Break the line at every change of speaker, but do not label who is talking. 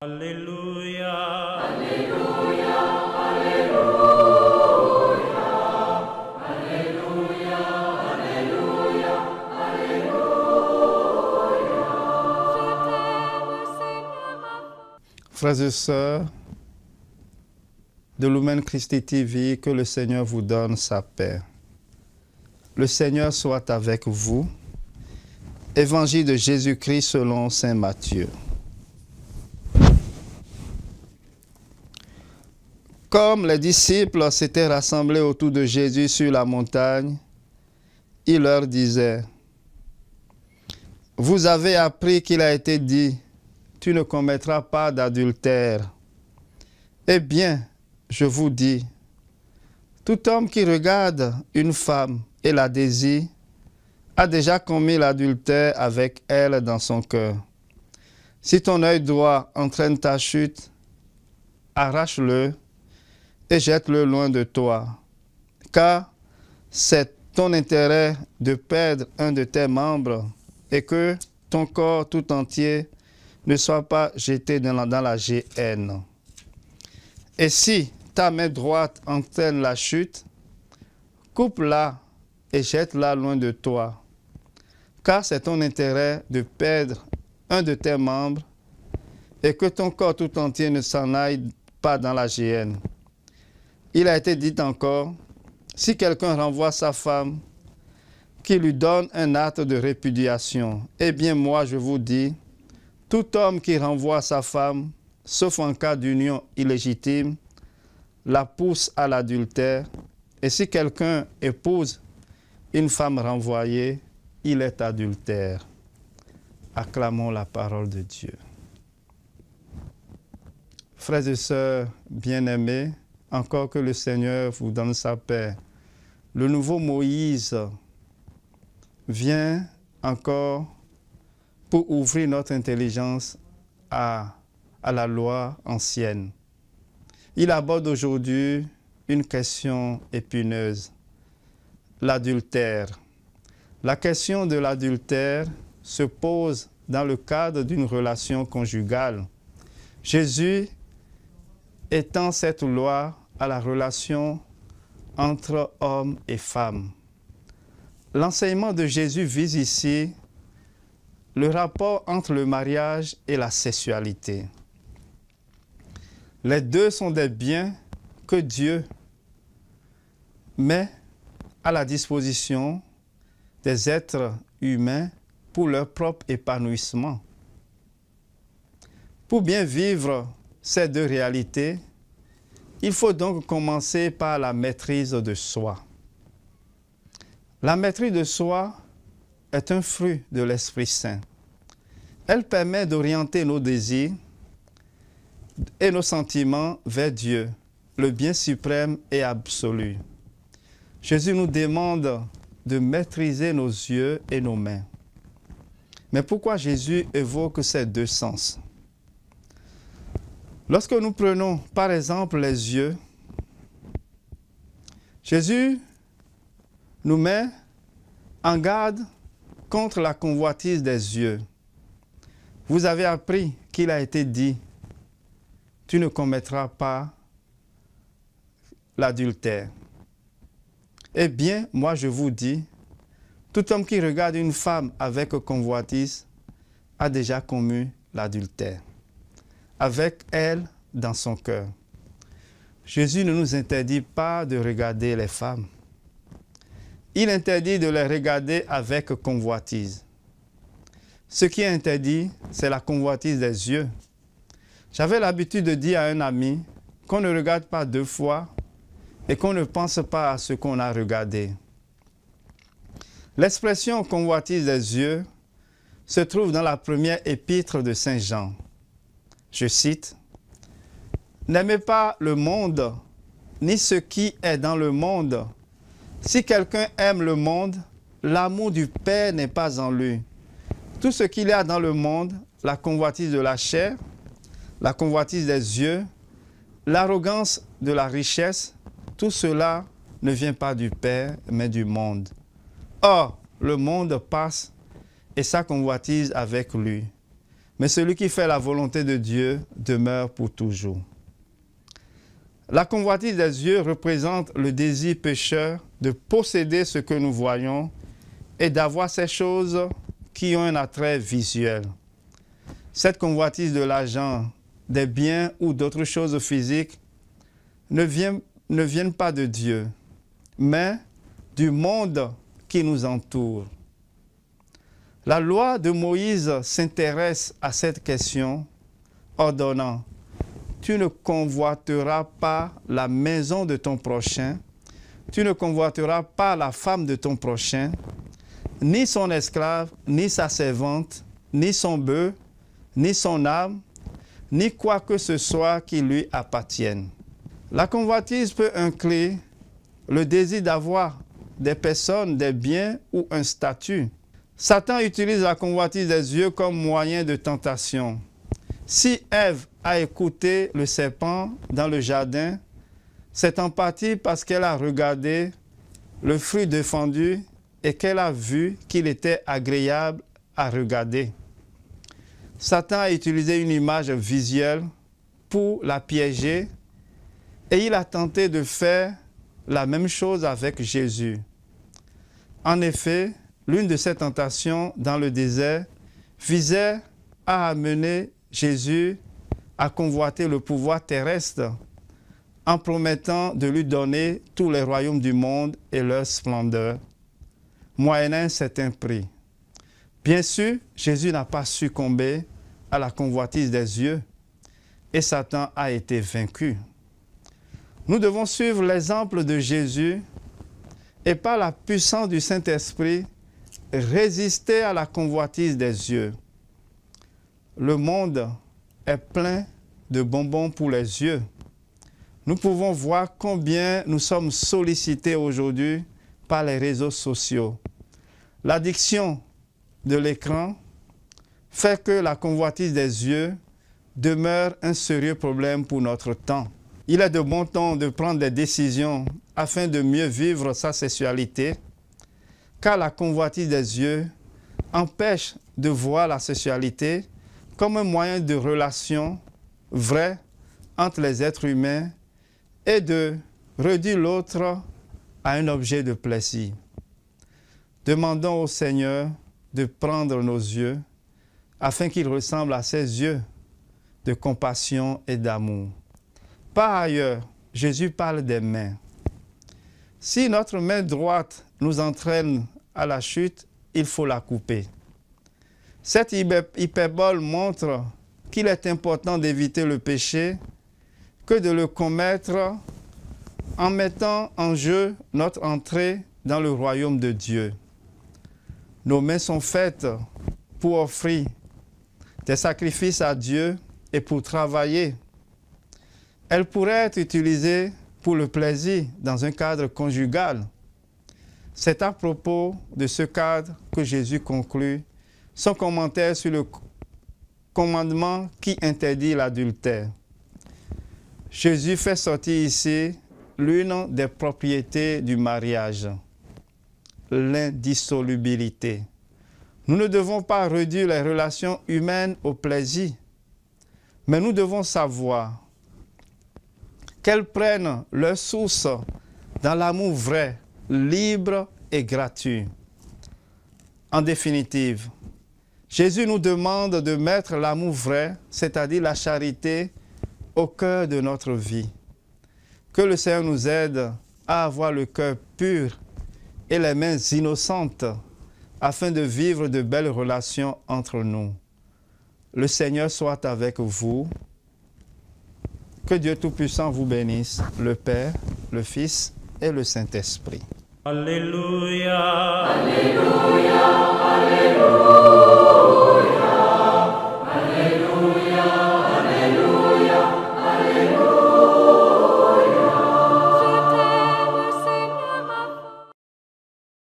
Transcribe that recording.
Alléluia.
Alléluia, Alléluia, Alléluia, Alléluia, Alléluia.
Frères et sœurs de Lumen Christi TV, que le Seigneur vous donne sa paix. Le Seigneur soit avec vous. Évangile de Jésus-Christ selon saint Matthieu. Comme les disciples s'étaient rassemblés autour de Jésus sur la montagne, il leur disait: « Vous avez appris qu'il a été dit, tu ne commettras pas d'adultère. Eh bien, je vous dis, tout homme qui regarde une femme et la désire a déjà commis l'adultère avec elle dans son cœur. Si ton œil droit entraîne ta chute, arrache-le et jette-le loin de toi, car c'est ton intérêt de perdre un de tes membres et que ton corps tout entier ne soit pas jeté dans la géhenne. Et si ta main droite entraîne la chute, coupe-la et jette-la loin de toi, car c'est ton intérêt de perdre un de tes membres et que ton corps tout entier ne s'en aille pas dans la géhenne. Il a été dit encore, si quelqu'un renvoie sa femme, qu'il lui donne un acte de répudiation. Eh bien, moi, je vous dis, tout homme qui renvoie sa femme, sauf en cas d'union illégitime, la pousse à l'adultère. Et si quelqu'un épouse une femme renvoyée, il est adultère. Acclamons la parole de Dieu. Frères et sœurs bien-aimés, encore que le Seigneur vous donne sa paix. Le nouveau Moïse vient encore pour ouvrir notre intelligence à la loi ancienne. Il aborde aujourd'hui une question épineuse, l'adultère. La question de l'adultère se pose dans le cadre d'une relation conjugale. Jésus étend cette loi à la relation entre hommes et femmes. L'enseignement de Jésus vise ici le rapport entre le mariage et la sexualité. Les deux sont des biens que Dieu met à la disposition des êtres humains pour leur propre épanouissement. Pour bien vivre ces deux réalités, il faut donc commencer par la maîtrise de soi. La maîtrise de soi est un fruit de l'Esprit Saint. Elle permet d'orienter nos désirs et nos sentiments vers Dieu, le bien suprême et absolu. Jésus nous demande de maîtriser nos yeux et nos mains. Mais pourquoi Jésus évoque ces deux sens? Lorsque nous prenons par exemple les yeux, Jésus nous met en garde contre la convoitise des yeux. Vous avez appris qu'il a été dit, tu ne commettras pas l'adultère. Eh bien, moi je vous dis, tout homme qui regarde une femme avec convoitise a déjà commis l'adultère avec elle dans son cœur. Jésus ne nous interdit pas de regarder les femmes. Il interdit de les regarder avec convoitise. Ce qui est interdit, c'est la convoitise des yeux. J'avais l'habitude de dire à un ami qu'on ne regarde pas deux fois et qu'on ne pense pas à ce qu'on a regardé. L'expression convoitise des yeux se trouve dans la première épître de Saint Jean. Je cite, « N'aimez pas le monde, ni ce qui est dans le monde. Si quelqu'un aime le monde, l'amour du Père n'est pas en lui. Tout ce qu'il y a dans le monde, la convoitise de la chair, la convoitise des yeux, l'arrogance de la richesse, tout cela ne vient pas du Père, mais du monde. Or, le monde passe et sa convoitise avec lui. mais celui qui fait la volonté de Dieu demeure pour toujours. La convoitise des yeux représente le désir pécheur de posséder ce que nous voyons et d'avoir ces choses qui ont un attrait visuel. Cette convoitise de l'argent, des biens ou d'autres choses physiques ne viennent pas de Dieu, mais du monde qui nous entoure. La loi de Moïse s'intéresse à cette question, ordonnant « Tu ne convoiteras pas la maison de ton prochain, tu ne convoiteras pas la femme de ton prochain, ni son esclave, ni sa servante, ni son bœuf, ni son âme, ni quoi que ce soit qui lui appartienne. » La convoitise peut inclure le désir d'avoir des personnes, des biens ou un statut. Satan utilise la convoitise des yeux comme moyen de tentation. Si Ève a écouté le serpent dans le jardin, c'est en partie parce qu'elle a regardé le fruit défendu et qu'elle a vu qu'il était agréable à regarder. Satan a utilisé une image visuelle pour la piéger et il a tenté de faire la même chose avec Jésus. En effet, l'une de ces tentations dans le désert visait à amener Jésus à convoiter le pouvoir terrestre en promettant de lui donner tous les royaumes du monde et leur splendeur, moyennant un certain prix. Bien sûr, Jésus n'a pas succombé à la convoitise des yeux et Satan a été vaincu. Nous devons suivre l'exemple de Jésus et par la puissance du Saint-Esprit, résister à la convoitise des yeux. Le monde est plein de bonbons pour les yeux. Nous pouvons voir combien nous sommes sollicités aujourd'hui par les réseaux sociaux. L'addiction de l'écran fait que la convoitise des yeux demeure un sérieux problème pour notre temps. Il est de bon ton de prendre des décisions afin de mieux vivre sa sexualité, car la convoitise des yeux empêche de voir la sexualité comme un moyen de relation vrai entre les êtres humains et de réduire l'autre à un objet de plaisir. Demandons au Seigneur de prendre nos yeux afin qu'ils ressemblent à ses yeux de compassion et d'amour. Par ailleurs, Jésus parle des mains. Si notre main droite nous entraîne à la chute, il faut la couper. Cette hyperbole montre qu'il est important d'éviter le péché que de le commettre en mettant en jeu notre entrée dans le royaume de Dieu. Nos mains sont faites pour offrir des sacrifices à Dieu et pour travailler. Elles pourraient être utilisées pour le plaisir dans un cadre conjugal. C'est à propos de ce cadre que Jésus conclut son commentaire sur le commandement qui interdit l'adultère. Jésus fait sortir ici l'une des propriétés du mariage, l'indissolubilité. Nous ne devons pas réduire les relations humaines au plaisir, mais nous devons savoir qu'elles prennent leur source dans l'amour vrai, libre et gratuit. En définitive, Jésus nous demande de mettre l'amour vrai, c'est-à-dire la charité, au cœur de notre vie. Que le Seigneur nous aide à avoir le cœur pur et les mains innocentes afin de vivre de belles relations entre nous. Le Seigneur soit avec vous. Que Dieu Tout-Puissant vous bénisse, le Père, le Fils et le Saint-Esprit.
Alléluia.
Alléluia, Alléluia.